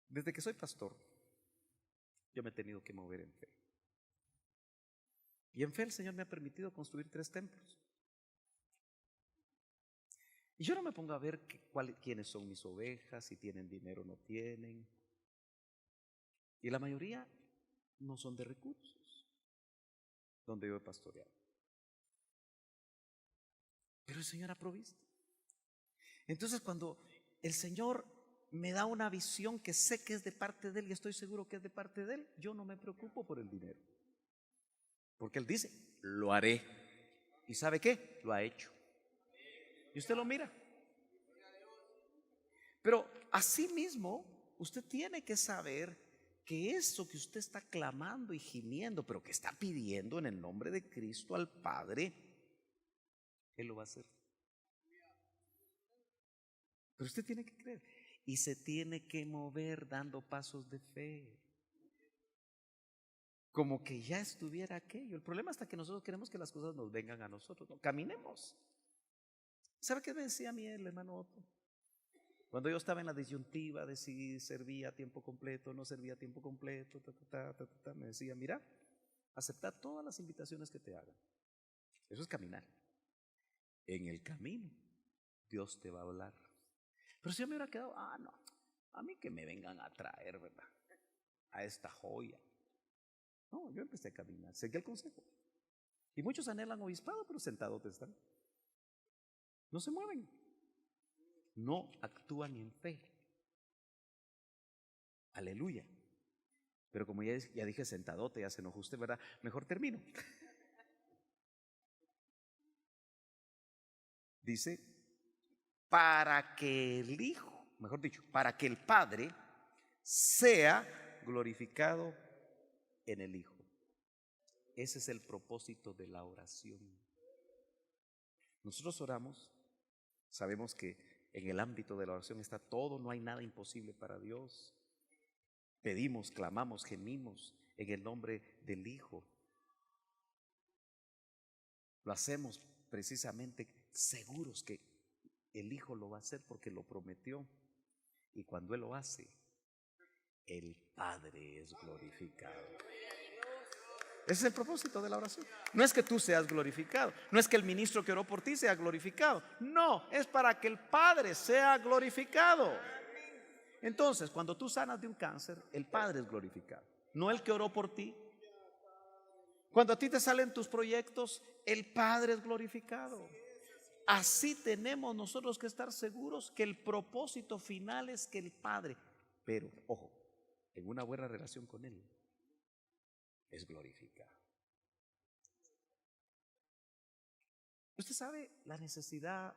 Desde que soy pastor, yo me he tenido que mover en fe. Y en fe el Señor me ha permitido construir 3 templos. Y yo no me pongo a ver quiénes son mis ovejas, si tienen dinero o no tienen. Y la mayoría no son de recursos donde yo he pastoreado. Pero el Señor ha provisto. Entonces cuando el Señor me da una visión que sé que es de parte de Él y estoy seguro que es de parte de Él, yo no me preocupo por el dinero. Porque Él dice, lo haré. ¿Y sabe qué? Lo ha hecho. Y usted lo mira. Pero asimismo, usted tiene que saber que eso que usted está clamando y gimiendo, pero que está pidiendo en el nombre de Cristo al Padre, Él lo va a hacer. Pero usted tiene que creer y se tiene que mover dando pasos de fe. Como que ya estuviera aquello. El problema está que nosotros queremos que las cosas nos vengan a nosotros. No, caminemos. ¿Sabe qué me decía a mí el hermano Otto? Cuando yo estaba en la disyuntiva de si servía a tiempo completo o no servía a tiempo completo, me decía, mira, acepta todas las invitaciones que te hagan. Eso es caminar. En el camino, Dios te va a hablar. Pero si yo me hubiera quedado, no, a mí que me vengan a traer, ¿verdad? A esta joya. No, yo empecé a caminar, seguí el consejo. Y muchos anhelan obispado, pero sentados están. No se mueven. No actúan en fe. Aleluya. Pero como ya dije sentadote, ya se enojó usted, ¿verdad? Mejor termino. Dice, para que el Hijo, mejor dicho, para que el Padre sea glorificado en el Hijo. Ese es el propósito de la oración. Nosotros oramos, sabemos que en el ámbito de la oración está todo, no hay nada imposible para Dios. Pedimos, clamamos, gemimos en el nombre del Hijo. Lo hacemos precisamente seguros que el Hijo lo va a hacer porque lo prometió. Y cuando Él lo hace, el Padre es glorificado. Ese es el propósito de la oración. No es que tú seas glorificado, no es que el ministro que oró por ti sea glorificado. No, es para que el Padre sea glorificado. Entonces, cuando tú sanas de un cáncer, el Padre es glorificado, no el que oró por ti. Cuando a ti te salen tus proyectos, el Padre es glorificado. Así tenemos nosotros que estar seguros que el propósito final es que el Padre, pero ojo, en una buena relación con Él, es glorificado. Usted sabe la necesidad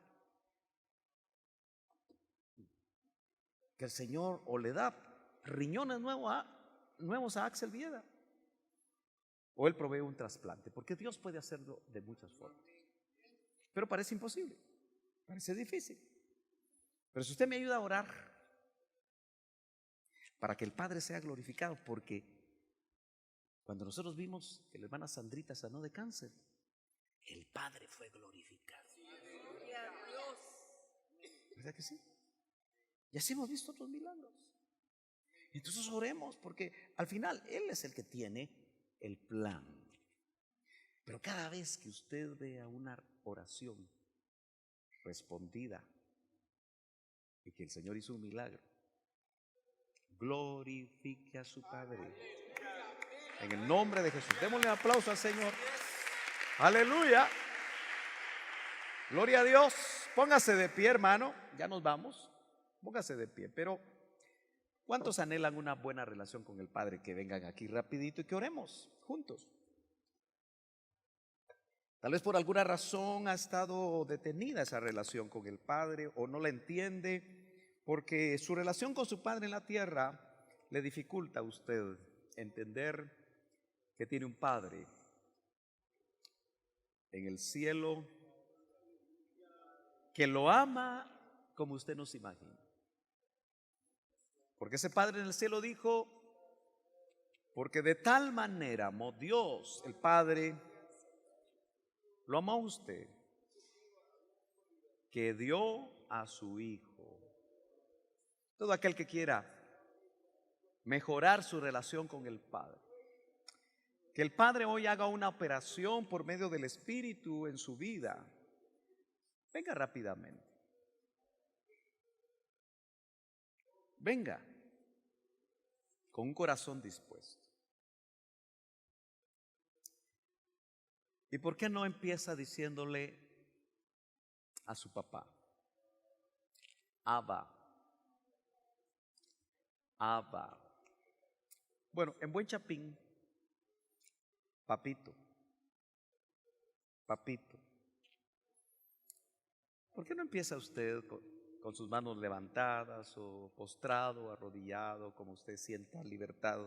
que el Señor o le da riñones nuevos a Axel Vieda, o Él provee un trasplante, porque Dios puede hacerlo de muchas formas. Pero parece imposible, parece difícil. Pero si usted me ayuda a orar para que el Padre sea glorificado, porque Cuando nosotros vimos que la hermana Sandrita sanó de cáncer, el Padre fue glorificado. ¿Verdad que sí? Y así hemos visto otros milagros. Entonces oremos, porque al final Él es el que tiene el plan. Pero cada vez que usted vea una oración respondida y que el Señor hizo un milagro, glorifique a su Padre. En el nombre de Jesús. Démosle un aplauso al Señor. Aleluya. Gloria a Dios. Póngase de pie, hermano. Ya nos vamos. Póngase de pie. Pero ¿cuántos anhelan una buena relación con el Padre? Que vengan aquí rapidito y que oremos juntos. Tal vez por alguna razón ha estado detenida esa relación con el Padre o no la entiende, porque su relación con su Padre en la tierra le dificulta a usted entender que tiene un Padre en el cielo que lo ama como usted no se imagina. Porque ese Padre en el cielo dijo: porque de tal manera amó Dios, el Padre, lo amó a usted, que dio a su Hijo. Todo aquel que quiera mejorar su relación con el Padre, que el Padre hoy haga una operación por medio del Espíritu en su vida, venga rápidamente. Venga con un corazón dispuesto. ¿Y por qué no empieza diciéndole a su papá: Abba, Abba? Bueno, en buen chapín, papito, papito. ¿Por qué no empieza usted con sus manos levantadas o postrado, arrodillado, como usted sienta libertad,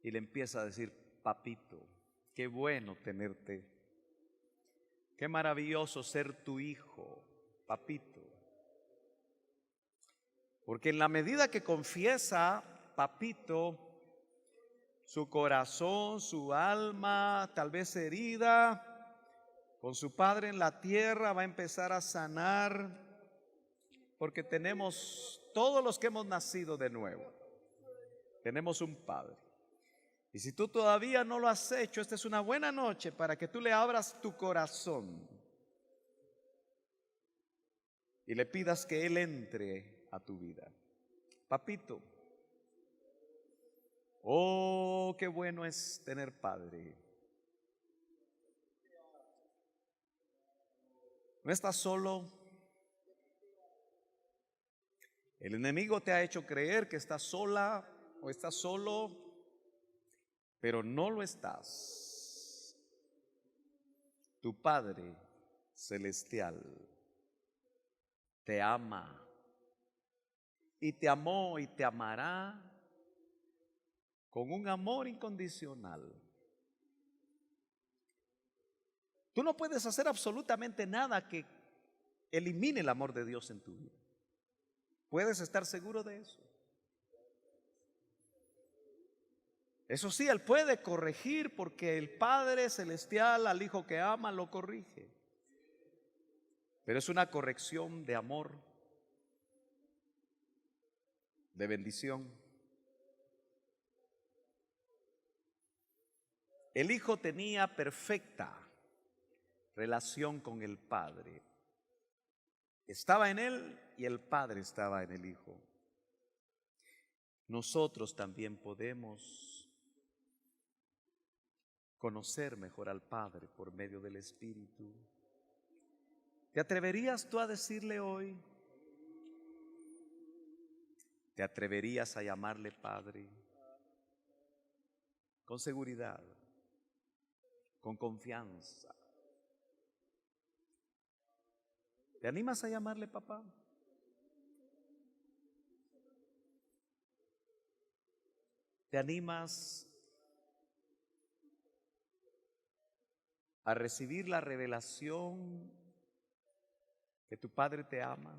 y le empieza a decir: papito, qué bueno tenerte, qué maravilloso ser tu hijo, papito? Porque en la medida que confiesa papito, su corazón, su alma, tal vez herida con su Padre en la tierra, va a empezar a sanar, porque tenemos, todos los que hemos nacido de nuevo, tenemos un Padre. Y si tú todavía no lo has hecho, esta es una buena noche para que tú le abras tu corazón y le pidas que Él entre a tu vida. Papito, oh, qué bueno es tener Padre. No estás solo. El enemigo te ha hecho creer que estás sola o estás solo, pero no lo estás. Tu Padre celestial te ama y te amó y te amará con un amor incondicional. Tú no puedes hacer absolutamente nada que elimine el amor de Dios en tu vida. ¿Puedes estar seguro de eso? Eso sí, Él puede corregir, porque el Padre celestial al Hijo que ama lo corrige. Pero es una corrección de amor, de bendición. El Hijo tenía perfecta relación con el Padre. Estaba en Él y el Padre estaba en el Hijo. Nosotros también podemos conocer mejor al Padre por medio del Espíritu. ¿Te atreverías tú a decirle hoy? ¿Te atreverías a llamarle Padre? Con seguridad, con confianza. ¿Te animas a llamarle papá? ¿Te animas a recibir la revelación que tu Padre te ama?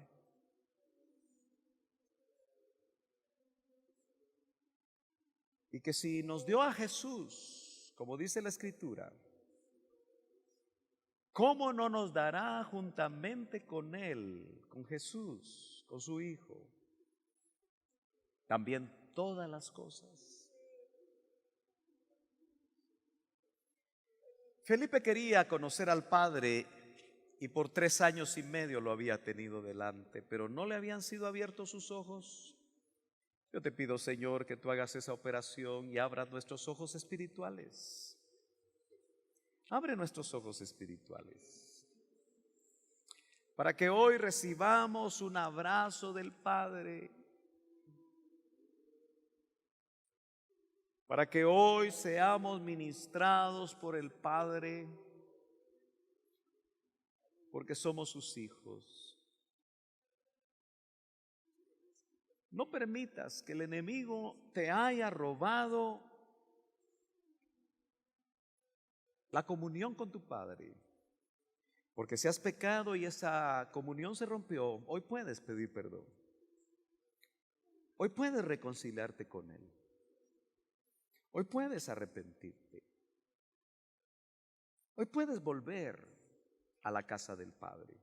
Y que si nos dio a Jesús, como dice la Escritura, ¿cómo no nos dará juntamente con Él, con Jesús, con su Hijo, también todas las cosas? Felipe quería conocer al Padre y por 3 años y medio lo había tenido delante, pero no le habían sido abiertos sus ojos. Yo te pido, Señor, que tú hagas esa operación y abras nuestros ojos espirituales. Abre nuestros ojos espirituales para que hoy recibamos un abrazo del Padre, para que hoy seamos ministrados por el Padre, porque somos sus hijos. No permitas que el enemigo te haya robado la comunión con tu Padre, porque si has pecado y esa comunión se rompió, hoy puedes pedir perdón. Hoy puedes reconciliarte con Él. Hoy puedes arrepentirte. Hoy puedes volver a la casa del Padre.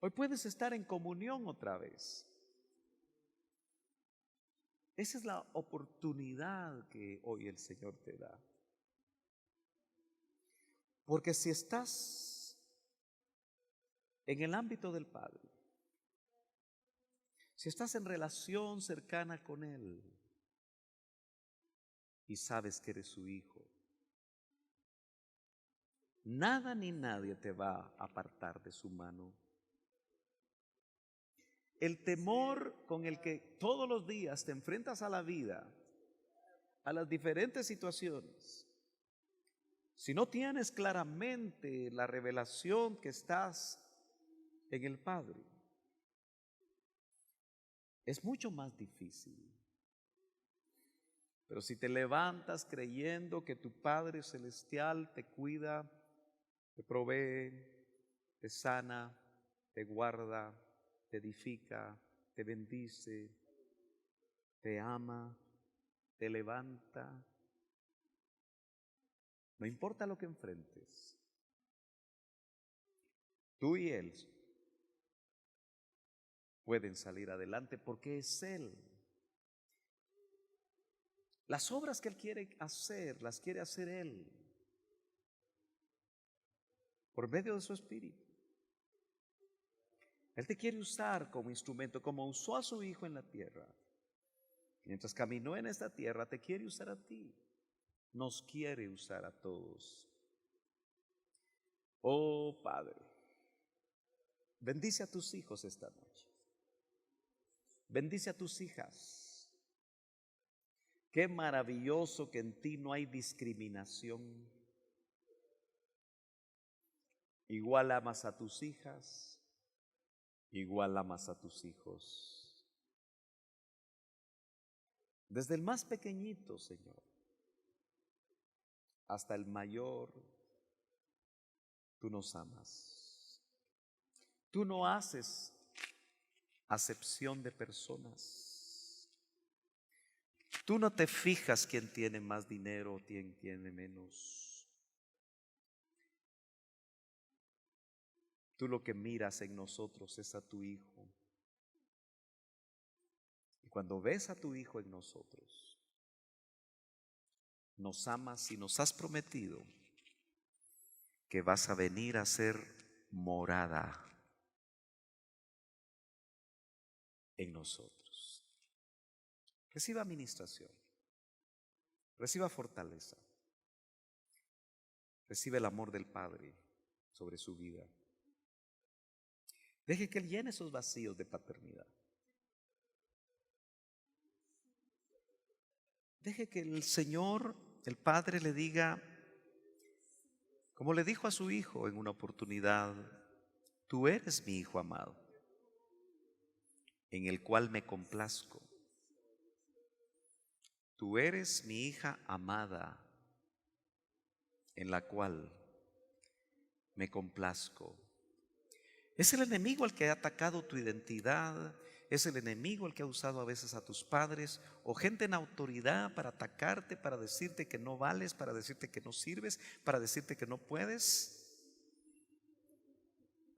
Hoy puedes estar en comunión otra vez. Esa es la oportunidad que hoy el Señor te da. Porque si estás en el ámbito del Padre, si estás en relación cercana con Él y sabes que eres su hijo, nada ni nadie te va a apartar de su mano. El temor con el que todos los días te enfrentas a la vida, a las diferentes situaciones, si no tienes claramente la revelación que estás en el Padre, es mucho más difícil. Pero si te levantas creyendo que tu Padre Celestial te cuida, te provee, te sana, te guarda, te edifica, te bendice, te ama, te levanta, no importa lo que enfrentes, tú y Él pueden salir adelante porque es Él. Las obras que Él quiere hacer, las quiere hacer Él por medio de su Espíritu. Él te quiere usar como instrumento, como usó a su Hijo en la tierra. Mientras caminó en esta tierra, te quiere usar a ti. Nos quiere usar a todos. Oh Padre, bendice a tus hijos esta noche. Bendice a tus hijas. Qué maravilloso que en ti no hay discriminación. Igual amas a tus hijas, igual amas a tus hijos. Desde el más pequeñito, Señor, hasta el mayor, tú nos amas. Tú no haces acepción de personas. Tú no te fijas quién tiene más dinero o quién tiene menos. Tú lo que miras en nosotros es a tu Hijo. Y cuando ves a tu Hijo en nosotros, nos amas y nos has prometido que vas a venir a ser morada en nosotros. Reciba administración, reciba fortaleza, recibe el amor del Padre sobre su vida. Deje que Él llene esos vacíos de paternidad. Deje que el Señor, el Padre, le diga, como le dijo a su Hijo en una oportunidad: tú eres mi Hijo amado, en el cual me complazco. Tú eres mi hija amada, en la cual me complazco. Es el enemigo el que ha atacado tu identidad, Es el enemigo el que ha usado a veces a tus padres o gente en autoridad para atacarte, para decirte que no vales, para decirte que no sirves, para decirte que no puedes.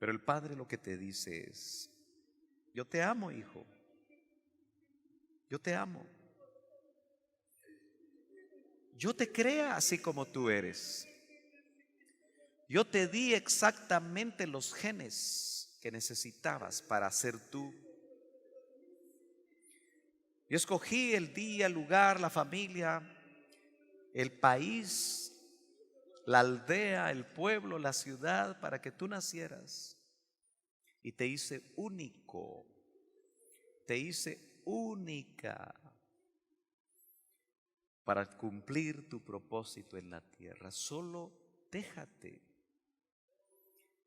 Pero el Padre lo que te dice es: yo te amo, hijo. Yo te amo. Yo te creé así como tú eres. Yo te di exactamente los genes que necesitabas para ser tú. Yo escogí el día, el lugar, la familia, el país, la aldea, el pueblo, la ciudad para que tú nacieras. Y te hice único, te hice única para cumplir tu propósito en la tierra. Solo déjate,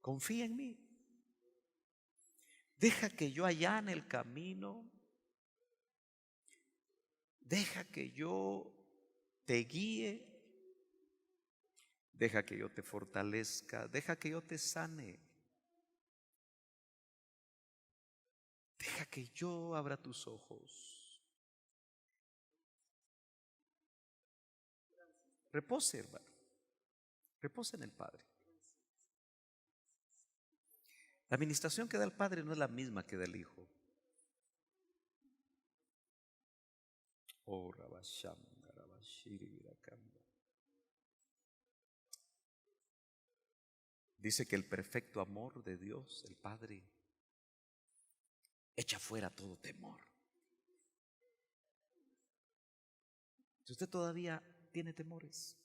confía en mí. Deja que yo allane el camino. Deja que yo te guíe. Deja que yo te fortalezca. Deja que yo te sane. Deja que yo abra tus ojos. Repose, hermano. Repose en el Padre. La administración que da el Padre no es la misma que da el Hijo. Oh, Rabasham, Rabashiri, Virakanda. Dice que el perfecto amor de Dios, el Padre, echa fuera todo temor. Si usted todavía tiene temores,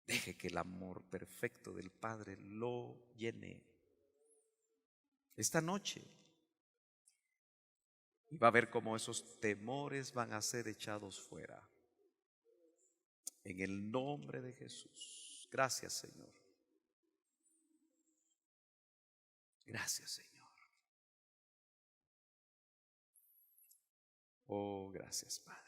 deje que el amor perfecto del Padre lo llene esta noche. Y va a ver cómo esos temores van a ser echados fuera. En el nombre de Jesús. Gracias, Señor. Gracias, Señor. Oh, gracias, Padre.